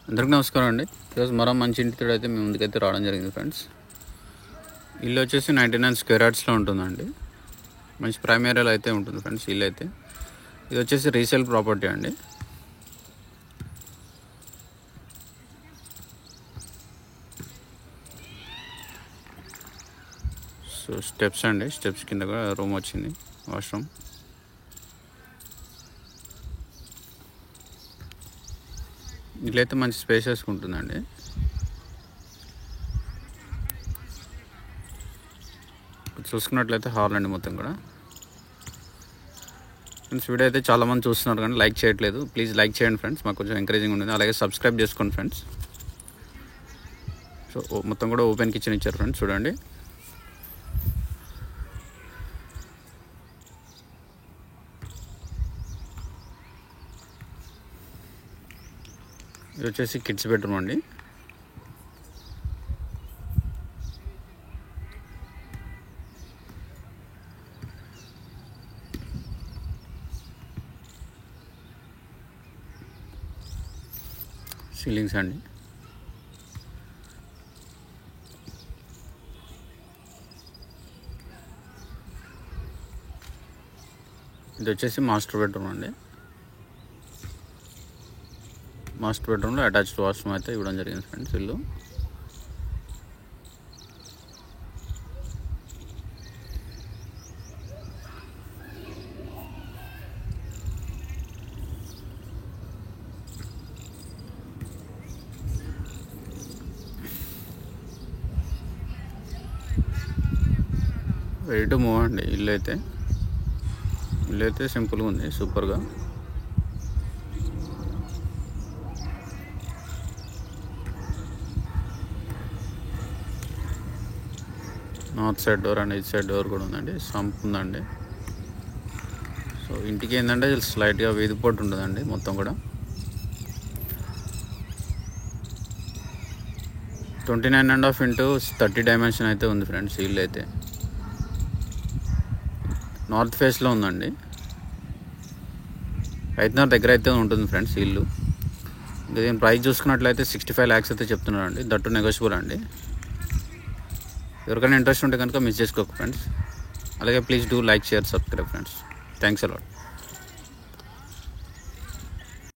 అందరికీ నమస్కారం అండి. ఈరోజు మరో మంచి ఇంటితో అయితే మీ ముందుకైతే రావడం జరిగింది ఫ్రెండ్స్. ఇల్లు వచ్చేసి 99 స్క్వేర్ యార్డ్స్లో ఉంటుందండి. మంచి ప్రైమ్ ఏరియాలో అయితే ఉంటుంది ఫ్రెండ్స్ ఇల్లు అయితే. ఇది వచ్చేసి రీసేల్ ప్రాపర్టీ అండి. సో స్టెప్స్ అండి, స్టెప్స్ కింద కూడా రూమ్ వచ్చింది, వాష్రూమ్. ఇల్లు అయితే మంచి స్పేషియస్గా ఉంటుందండి. చూసుకున్నట్లయితే హాల్ అండి మొత్తం కూడా. ఫ్రెండ్స్ వీడియో అయితే చాలామంది చూస్తున్నారు కానీ లైక్ చేయట్లేదు. ప్లీజ్ లైక్ చేయండి ఫ్రెండ్స్, మాకు కొంచెం ఎంకరేజింగ్ ఉంటుంది. అలాగే సబ్స్క్రైబ్ చేసుకోండి ఫ్రెండ్స్. సో మొత్తం కూడా ఓపెన్ కిచెన్ ఇచ్చారు ఫ్రెండ్స్, చూడండి. ఇది వచ్చేసి కిడ్స్ బెడ్రూమ్ అండి. సీలింగ్స్ అండి. ఇది వచ్చేసి మాస్టర్ బెడ్రూమ్ అండి. మాస్టర్ బెడ్రూమ్లో అటాచ్డ్ వాష్రూమ్ అయితే ఇవ్వడం జరిగింది ఫ్రెండ్స్ ఇల్లు. రెడీ టు మూవ్ అండి. ఇల్లు అయితే సింపుల్గా ఉంది, సూపర్గా. North side door and east side door కూడా ఉందండి. సంప్ ఉందండి. సో ఇంటికి ఏంటంటే స్లైట్గా వీధి పోటు ఉంటుందండి మొత్తం కూడా. 29.5 x 30 డైమెన్షన్ అయితే ఉంది ఫ్రెండ్స్ ఇల్లు అయితే. నార్త్ ఫేస్లో ఉందండి. రైతునగర్ దగ్గర అయితే ఉంటుంది ఫ్రెండ్స్ ఇల్లు. దీని ప్రైస్ చూసుకున్నట్లయితే 65 lakhs అయితే చెప్తున్నారండి. దట్టు నెగోషియబుల్ అండి. ఎవరికైనా ఇంట్రెస్ట్ ఉంటే కనుక మిస్ చేసుకోకు ఫ్రెండ్స్. అలాగే please do like, share, subscribe friends. Thanks allot.